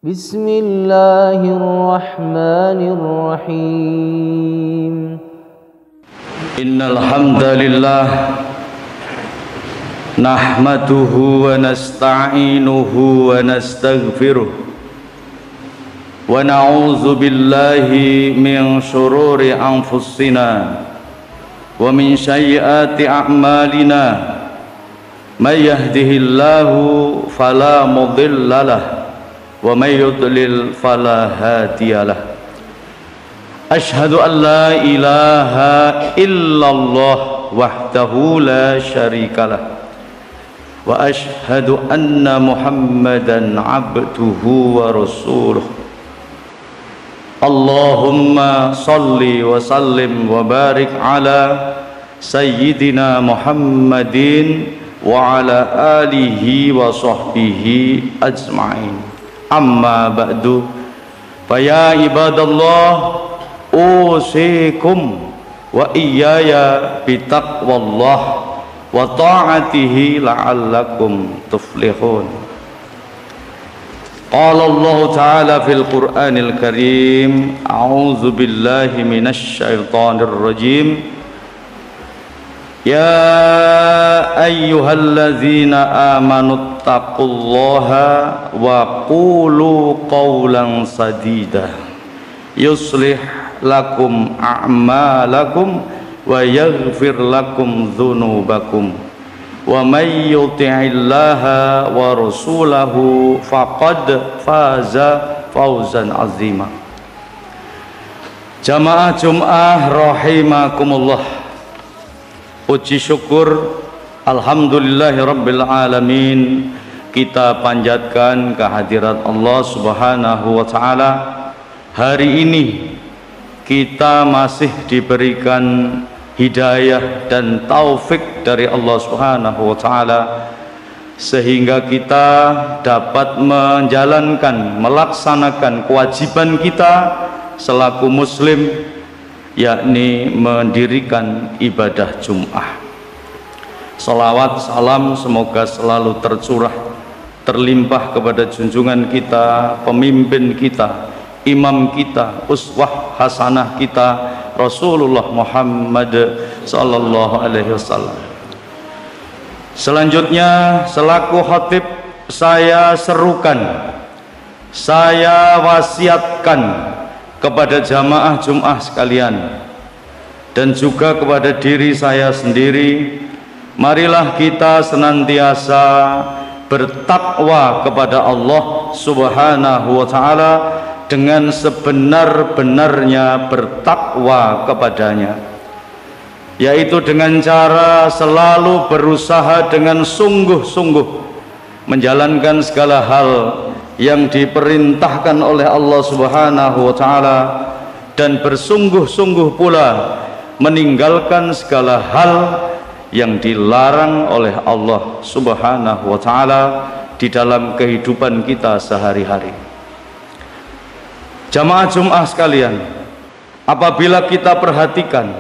Bismillahirrahmanirrahim. Innal hamdalillah nahmaduhu wa nasta'inuhu wa nastaghfiruh wa na'udzu billahi min shururi anfusina wa min sayyiati a'malina may yahdihillahu fala mudhillalah wa may yudlil fala hadiyalah. Ashhadu an la ilaha illallah wahdahu la syarikalah wa ashhadu anna muhammadan abduhu wa rasuluh. Allahumma salli wa sallim wa barik ala sayyidina muhammadin wa ala alihi wa sahbihi ajma'in. Amma ba'du, faya ibadallah, usikum wa iyaya bitaqwallah wa ta'atihi la'allakum tuflihun. Qala Allah ta'ala fil Qur'anil Karim, a'udzu billahi minasy syaithanir rajim. Ya ayyuhalladzina amanu taqullaha wa qulu qawlan sadida yuslih lakum a'malakum wa yaghfir lakum dhunubakum wa may yuti'illaha wa rasulahu faqad faza fawzan azima. Jamaah Jum'ah rahimakumullah, puji syukur alhamdulillahirabbil alamin kita panjatkan kehadirat Allah Subhanahu wa taala. Hari ini kita masih diberikan hidayah dan taufik dari Allah Subhanahu wa taala sehingga kita dapat menjalankan, melaksanakan kewajiban kita selaku muslim, yakni mendirikan ibadah Jum'ah. Salawat salam semoga selalu tercurah, terlimpah kepada junjungan kita, pemimpin kita, imam kita, uswah hasanah kita, Rasulullah Muhammad sallallahu alaihi wasallam. Selanjutnya selaku khatib saya serukan, saya wasiatkan kepada jamaah Jum'ah sekalian dan juga kepada diri saya sendiri, marilah kita senantiasa bertakwa kepada Allah Subhanahu wa taala dengan sebenar-benarnya bertakwa kepadanya, yaitu dengan cara selalu berusaha dengan sungguh-sungguh menjalankan segala hal yang diperintahkan oleh Allah Subhanahu wa taala dan bersungguh-sungguh pula meninggalkan segala hal yang dilarang oleh Allah Subhanahu wa taala di dalam kehidupan kita sehari-hari. Jamaah Jum'ah sekalian, apabila kita perhatikan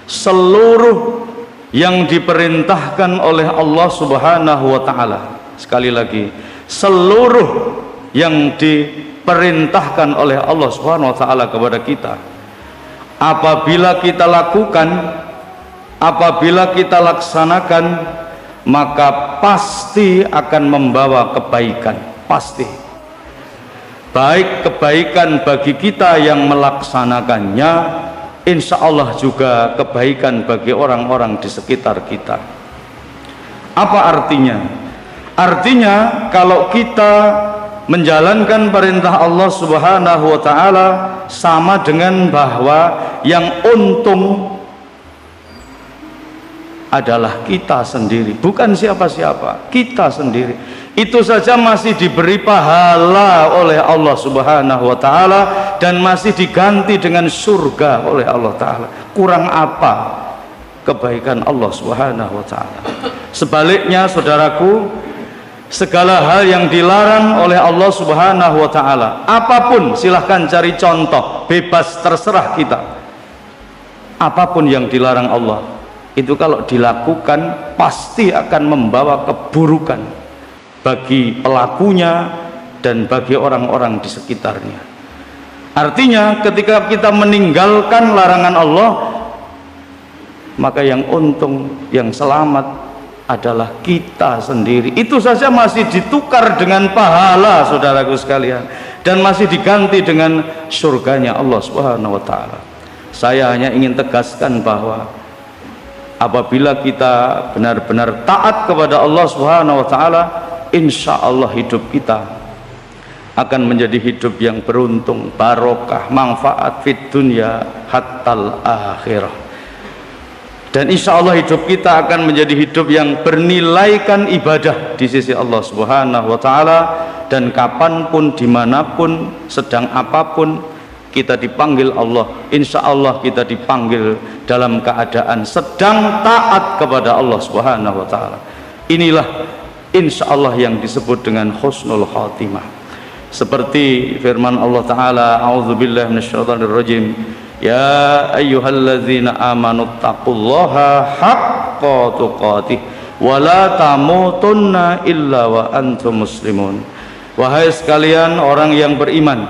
seluruh yang diperintahkan oleh Allah Subhanahu wa taala, sekali lagi, seluruh yang diperintahkan oleh Allah Subhanahu wa taala kepada kita, apabila kita lakukan, apabila kita laksanakan, maka pasti akan membawa kebaikan, pasti. Baik kebaikan bagi kita yang melaksanakannya, insya Allah juga kebaikan bagi orang-orang di sekitar kita. Apa artinya? Artinya kalau kita menjalankan perintah Allah Subhanahu wa taala, sama dengan bahwa yang untung adalah kita sendiri, bukan siapa-siapa, kita sendiri. Itu saja masih diberi pahala oleh Allah Subhanahu wa taala dan masih diganti dengan surga oleh Allah taala. Kurang apa kebaikan Allah Subhanahu wa taala? Sebaliknya saudaraku, segala hal yang dilarang oleh Allah Subhanahu wa taala, apapun, silahkan cari contoh, bebas, terserah kita. Apapun yang dilarang Allah, itu kalau dilakukan pasti akan membawa keburukan bagi pelakunya, dan bagi orang-orang di sekitarnya. Artinya ketika kita meninggalkan larangan Allah, maka yang untung, yang selamat adalah kita sendiri. Itu saja masih ditukar dengan pahala, saudaraku sekalian, dan masih diganti dengan surganya Allah Subhanahu wa ta'ala. Saya hanya ingin tegaskan bahwa apabila kita benar-benar taat kepada Allah Subhanahu wa ta'ala, insya Allah hidup kita akan menjadi hidup yang beruntung, barokah, manfaat fid dunya hattal akhirah. Dan insya Allah hidup kita akan menjadi hidup yang bernilaikan ibadah di sisi Allah Subhanahu wa ta'ala. Dan kapanpun, dimanapun, sedang apapun kita dipanggil Allah, insya Allah kita dipanggil dalam keadaan sedang taat kepada Allah Subhanahu wa ta'ala. Inilah insya Allah yang disebut dengan husnul khatimah. Seperti firman Allah Ta'ala, a'udzubillahi minasyaitonirrajim, ya ayyuhalladzina amanu taqullaha haqqa tuqatih wa la tamutunna illa wa antum muslimun. Wahai sekalian orang yang beriman,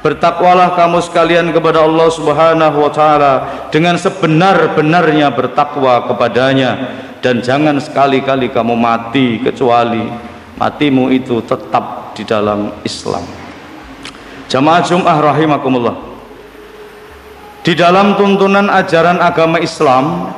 bertakwalah kamu sekalian kepada Allah Subhanahu wa ta'ala dengan sebenar-benarnya bertakwa kepadanya, dan jangan sekali-kali kamu mati kecuali matimu itu tetap di dalam Islam. Jamaah Jum'ah rahimakumullah, di dalam tuntunan ajaran agama Islam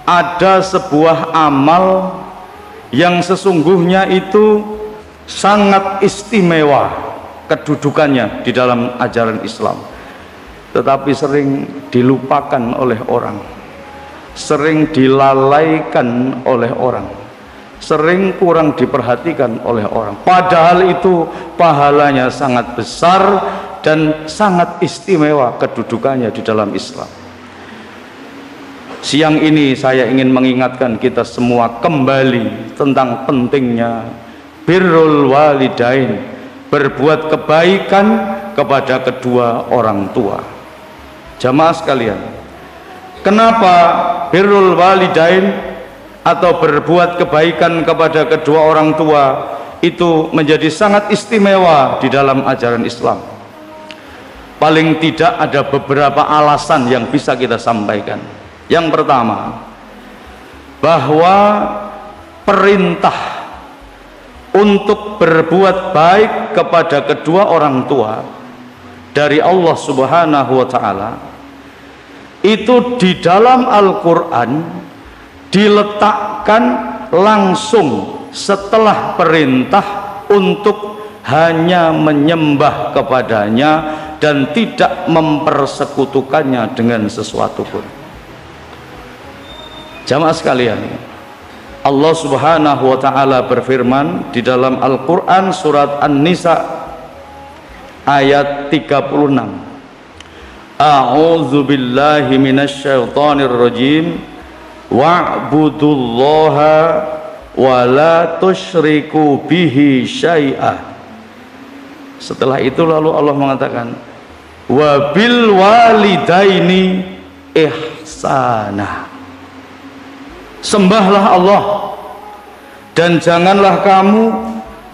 ada sebuah amal yang sesungguhnya itu sangat istimewa kedudukannya di dalam ajaran Islam, tetapi sering dilupakan oleh orang, sering dilalaikan oleh orang, sering kurang diperhatikan oleh orang, padahal itu pahalanya sangat besar dan sangat istimewa kedudukannya di dalam Islam. Siang ini saya ingin mengingatkan kita semua kembali tentang pentingnya birrul walidain, berbuat kebaikan kepada kedua orang tua. Jamaah sekalian, kenapa birrul walidain atau berbuat kebaikan kepada kedua orang tua itu menjadi sangat istimewa di dalam ajaran Islam? Paling tidak ada beberapa alasan yang bisa kita sampaikan. Yang pertama, bahwa perintah untuk berbuat baik kepada kedua orang tua dari Allah Subhanahu wa ta'ala itu di dalam Al-Quran diletakkan langsung setelah perintah untuk hanya menyembah kepadanya dan tidak mempersekutukannya dengan sesuatu pun. Jamaah sekalian, Allah Subhanahu wa ta'ala berfirman di dalam Al-Quran surat An-Nisa ayat 36, a'udzu billahi minasyaitonir rajim wa'budullaha wa la tusyriku bihi syai'ah. Setelah itu lalu Allah mengatakan wa bil walidaini ihsana, sembahlah Allah dan janganlah kamu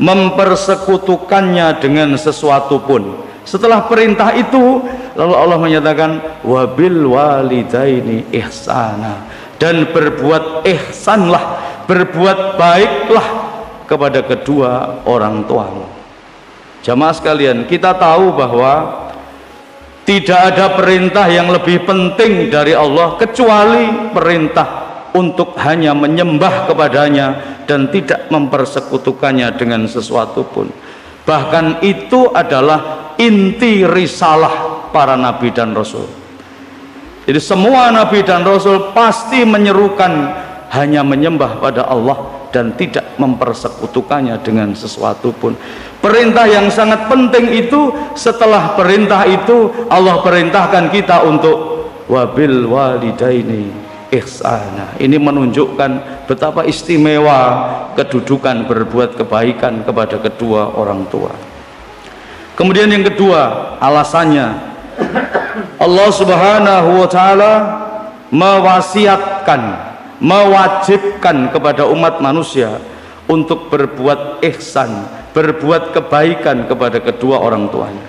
mempersekutukannya dengan sesuatu pun. Setelah perintah itu lalu Allah menyatakan wabil walidaini ihsana, dan berbuat ihsanlah, berbuat baiklah kepada kedua orang tuamu. Jamaah sekalian, kita tahu bahwa tidak ada perintah yang lebih penting dari Allah kecuali perintah untuk hanya menyembah kepadanya dan tidak mempersekutukannya dengan sesuatu pun. Bahkan itu adalah inti risalah para nabi dan rasul. Jadi semua nabi dan rasul pasti menyerukan hanya menyembah pada Allah dan tidak mempersekutukannya dengan sesuatu pun. Perintah yang sangat penting itu, setelah perintah itu Allah perintahkan kita untuk wabil walidaini ihsana. Ini menunjukkan betapa istimewa kedudukan berbuat kebaikan kepada kedua orang tua. Kemudian yang kedua, alasannya Allah Subhanahu wa ta'ala mewasiatkan, mewajibkan kepada umat manusia untuk berbuat ihsan berbuat kebaikan kepada kedua orang tuanya.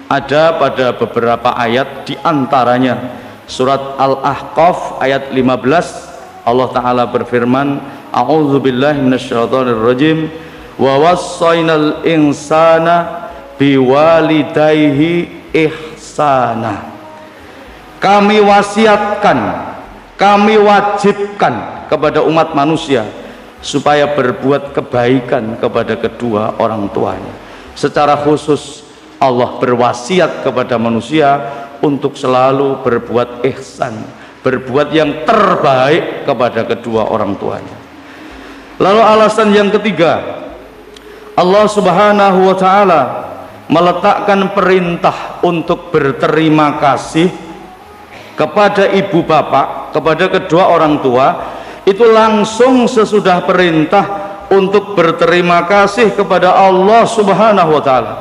Ada pada beberapa ayat, di antaranya surat Al-Ahqaf ayat 15, Allah Ta'ala berfirman, a'udzubillahi minasyaitonirrajim, wa wassaynal insana biwalidayhi ihsana. Kami wasiatkan, kami wajibkan kepada umat manusia supaya berbuat kebaikan kepada kedua orang tuanya. Secara khusus Allah berwasiat kepada manusia untuk selalu berbuat ihsan, berbuat yang terbaik kepada kedua orang tuanya. Lalu alasan yang ketiga, Allah Subhanahu wa ta'ala meletakkan perintah untuk berterima kasih kepada ibu bapak, kepada kedua orang tua, itu langsung sesudah perintah untuk berterima kasih kepada Allah Subhanahu wa ta'ala.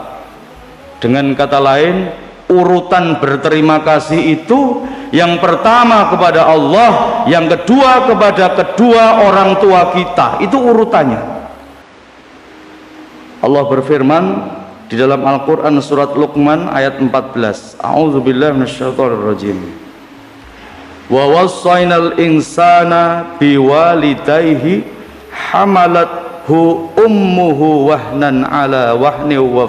Dengan kata lain, urutan berterima kasih itu yang pertama kepada Allah, yang kedua kepada kedua orang tua kita, itu urutannya. Allah berfirman di dalam Al-Quran surat Luqman ayat 14, a'udzubillahi minasyaitonirrajim, wa wassaynal insana biwalidayhi hamalathu ummuhu wahnan ala wahni wa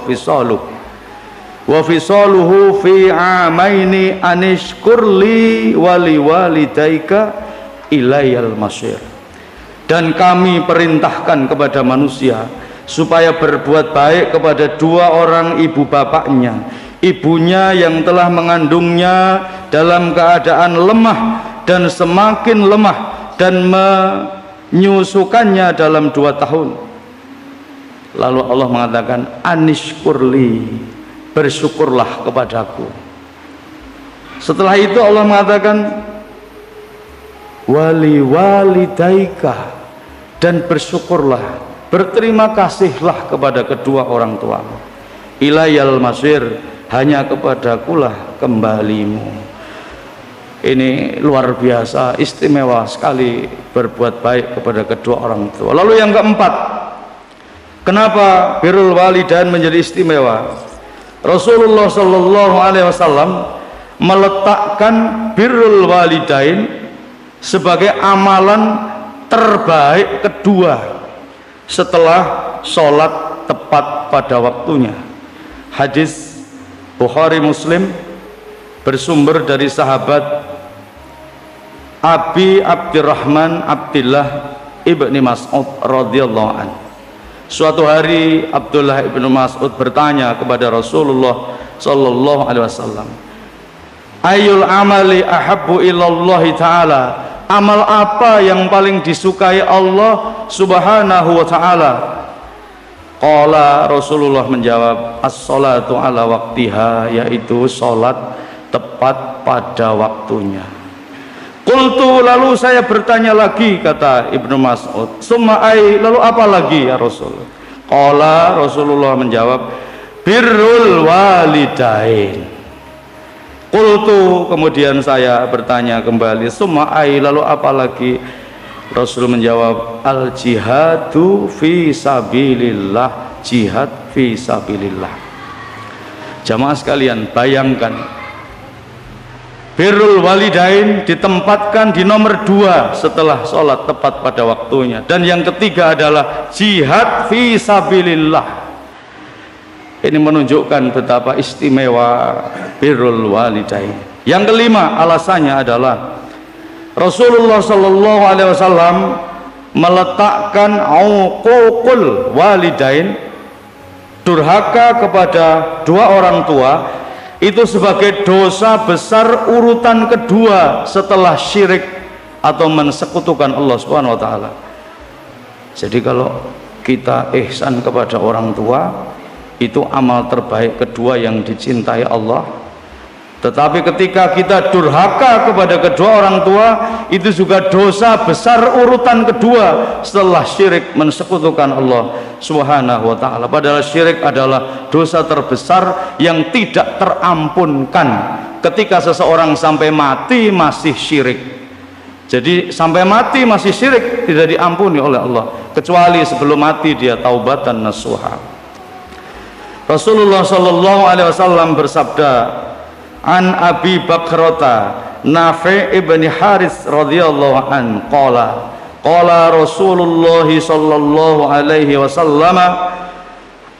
fisaluhu fi amaini anishkurli waliwalidayka ilayal masyir. Dan kami perintahkan kepada manusia supaya berbuat baik kepada dua orang ibu bapaknya, ibunya yang telah mengandungnya dalam keadaan lemah dan semakin lemah, dan menyusukannya dalam 2 tahun. Lalu Allah mengatakan, anishkurli, bersyukurlah kepadaku. Setelah itu Allah mengatakan, wali walidaika, dan bersyukurlah, berterima kasihlah kepada kedua orang tuamu. Ilayal masir, hanya kepadakulah kembalimu. Ini luar biasa, istimewa sekali berbuat baik kepada kedua orang tua. Lalu yang keempat, kenapa birrul walidain menjadi istimewa? Rasulullah Shallallahu Alaihi Wasallam meletakkan birrul walidain sebagai amalan terbaik kedua setelah sholat tepat pada waktunya. Hadis Bukhari Muslim bersumber dari sahabat Abi Abdurrahman Abdillah ibni Mas'ud radhiyallahu an. Suatu hari Abdullah ibnu Mas'ud bertanya kepada Rasulullah sallallahu alaihi wasallam, ayul amali ahabbu ilallahi ta'ala, amal apa yang paling disukai Allah Subhanahu wa ta'ala? Qala, Rasulullah menjawab, as-salatu ala waktiha, yaitu salat tepat pada waktunya. Qultu, lalu saya bertanya lagi, kata Ibnu Mas'ud, summa ai, lalu apa lagi ya Rasul? Qala, Rasulullah menjawab, birrul walidain. Qultu, kemudian saya bertanya kembali, summa ai, lalu apa lagi? Rasul menjawab, al jihadu fi sabilillah, jihad fi sabilillah. Jamaah sekalian, bayangkan birrul walidain ditempatkan di nomor 2 setelah sholat tepat pada waktunya, dan yang ketiga adalah jihad fi sabilillah. Ini menunjukkan betapa istimewa birrul walidain. Yang kelima, alasannya adalah Rasulullah Shallallahu Alaihi Wasallam meletakkan uququl walidain, durhaka kepada dua orang tua, itu sebagai dosa besar urutan kedua setelah syirik atau mensekutukan Allah Subhanahu Wa Taala. Jadi kalau kita ihsan kepada orang tua, itu amal terbaik kedua yang dicintai Allah. Tetapi ketika kita durhaka kepada kedua orang tua, itu juga dosa besar urutan kedua setelah syirik mensekutukan Allah Subhanahu wa ta'ala. Padahal syirik adalah dosa terbesar yang tidak terampunkan ketika seseorang sampai mati masih syirik. Jadi sampai mati masih syirik tidak diampuni oleh Allah, kecuali sebelum mati dia taubatan nasuha. Rasulullah sallallahu alaihi wasallam bersabda, an Abi Bakrata Nafi' ibn Haris radhiyallahu an qala Rasulullah sallallahu alaihi wasallam,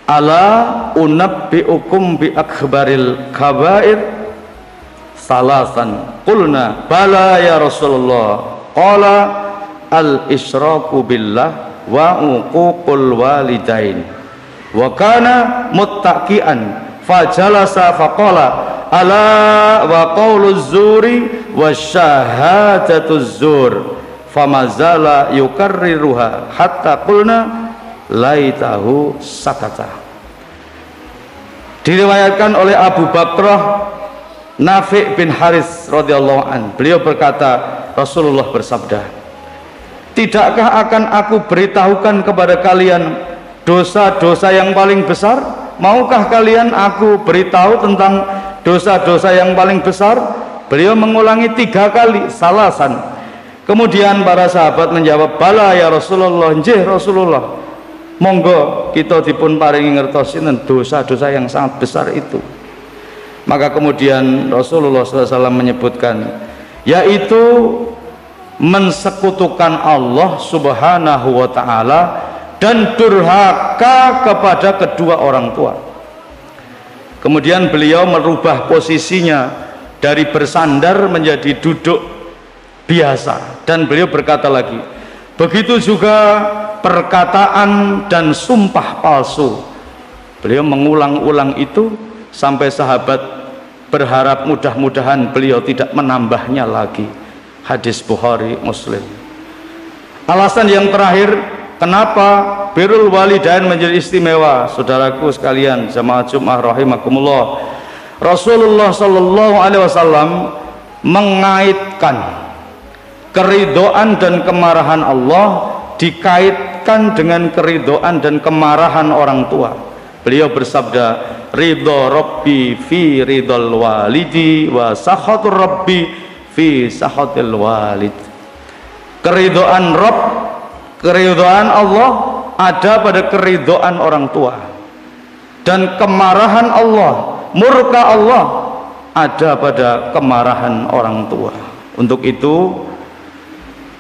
ala unabbiukum bi akbaril kabair salasan, qulna bala ya Rasulullah, qala al isyraku billah wa uququl walidain. Wa kana muttaqian fajalasa faqala ala wa qauluz zuri wa syahadatuz zur, famazala yukarriruha hatta qulna laitahu sakata. Diriwayatkan oleh Abu Bakrah Nafi' bin Haris radhiyallahu an, beliau berkata, Rasulullah bersabda, tidakkah akan aku beritahukan kepada kalian dosa-dosa yang paling besar? Maukah kalian aku beritahu tentang dosa-dosa yang paling besar? Beliau mengulangi 3 kali, salasan. Kemudian para sahabat menjawab, bala ya Rasulullah, nggih Rasulullah, monggo kita dipun paringi ngertos sinten dosa-dosa yang sangat besar itu. Maka kemudian Rasulullah SAW menyebutkan, yaitu mensekutukan Allah Subhanahu wa ta'ala dan durhaka kepada kedua orang tua. Kemudian beliau merubah posisinya dari bersandar menjadi duduk biasa, dan beliau berkata lagi, begitu juga perkataan dan sumpah palsu. Beliau mengulang-ulang itu sampai sahabat berharap mudah-mudahan beliau tidak menambahnya lagi. Hadis Bukhari Muslim. Alasan yang terakhir, kenapa birrul walidain menjadi istimewa, saudaraku sekalian jamaah Jumat rahimakumullah, Rasulullah sallallahu alaihi wasallam mengaitkan keridhaan dan kemarahan Allah dikaitkan dengan keridhaan dan kemarahan orang tua. Beliau bersabda, ridho Rabbi fi ridhol walidi wa sakhatur Rabbi fi sakhatil walid. Keridhaan Rabb, keridhaan Allah ada pada keridhaan orang tua, dan kemarahan Allah, murka Allah ada pada kemarahan orang tua. Untuk itu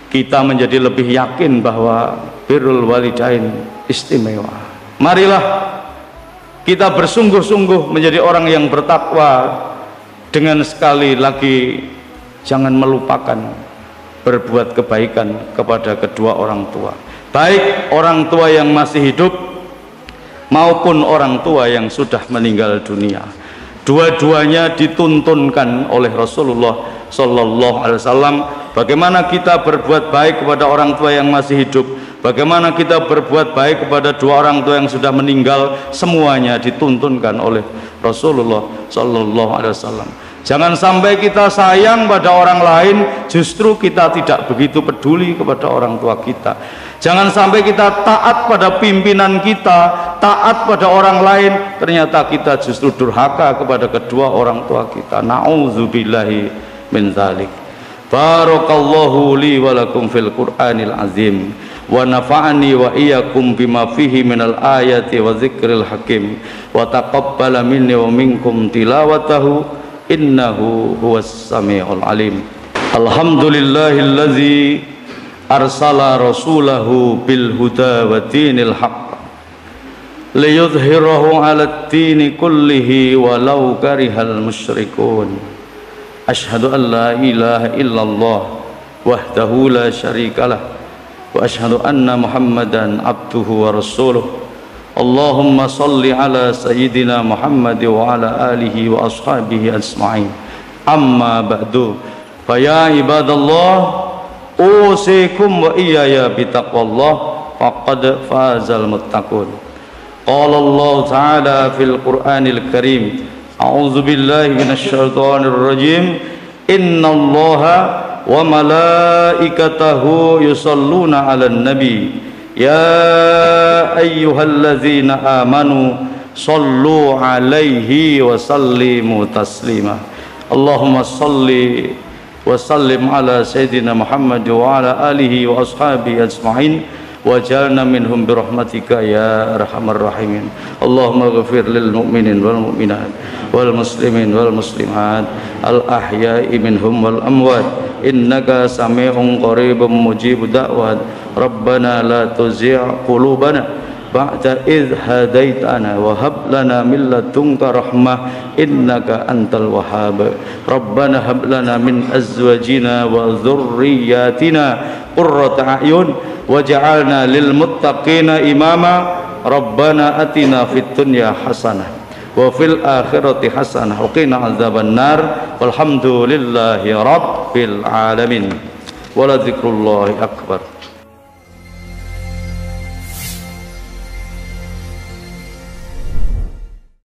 kita menjadi lebih yakin bahwa birrul walidain istimewa. Marilah kita bersungguh-sungguh menjadi orang yang bertakwa, dengan sekali lagi jangan melupakan berbuat kebaikan kepada kedua orang tua, baik orang tua yang masih hidup maupun orang tua yang sudah meninggal dunia. Dua-duanya dituntunkan oleh Rasulullah Sallallahu Alaihi Wasallam. Bagaimana kita berbuat baik kepada orang tua yang masih hidup, bagaimana kita berbuat baik kepada dua orang tua yang sudah meninggal, semuanya dituntunkan oleh Rasulullah Sallallahu Alaihi Wasallam. Jangan sampai kita sayang pada orang lain, justru kita tidak begitu peduli kepada orang tua kita. Jangan sampai kita taat pada pimpinan kita, taat pada orang lain, ternyata kita justru durhaka kepada kedua orang tua kita. Na'udzubillahi min dzalik. Barakallahu li wa lakum fil Qur'anil azim, wa nafa'ani wa iyyakum bima fihi minal ayati wa dzikril hakim, wa taqabbala minni wa minkum tilawatahu innahu huwas samiul alim. Alhamdulillahillazi arsala rasulahu bil huda wa dinil haqq liyudhhirahu 'alad dini kullihi walau karihal musyrikun. Asyhadu an la ilaha illallah wahdahu la syarikalah wa asyhadu anna Muhammadan abduhu wa rasuluh. Allahumma salli ala sayyidina Muhammad wa ala alihi wa ashabihi ajma'in. Amma ba'du, fa ya ibadallah, usikum wa iyaya bitaqwallah, faqad fazal muttaqun. Qala Allah ta'ala fil Qur'anil Karim, a'udzu billahi minasy syaithanir rajim, innallaha wa malaikatahu yusalluna 'alan nabi ya ayyuhalladzina amanu sallu 'alaihi wa sallimu taslima. Allahumma salli wa sallim ala sayyidina Muhammad wa ala alihi wa ashabihi ajma'in. wajalna minhum birahmatika ya arhamar rahimin. Allahumma ghafir lil mu'minin wal mu'minat wal muslimin wal muslimat al ahya'i minhum wal amwat innaka sami'un qaribun mujibud da'wat. Rabbana la tuzigh qulubana ba'da idh hadaitana wa hab lana min ladunka rahmah innaka antal wahhab. Rabbana hab lana min azwajina wa dhurriyyatina qurrata a'yun waj'alna lil muttaqina imama. Rabbana atina fid dunya hasanah wa fil akhirati hasanah wa qina adzabannar. Walhamdulillahi rabbil alamin. Wa la dzikrullahi akbar.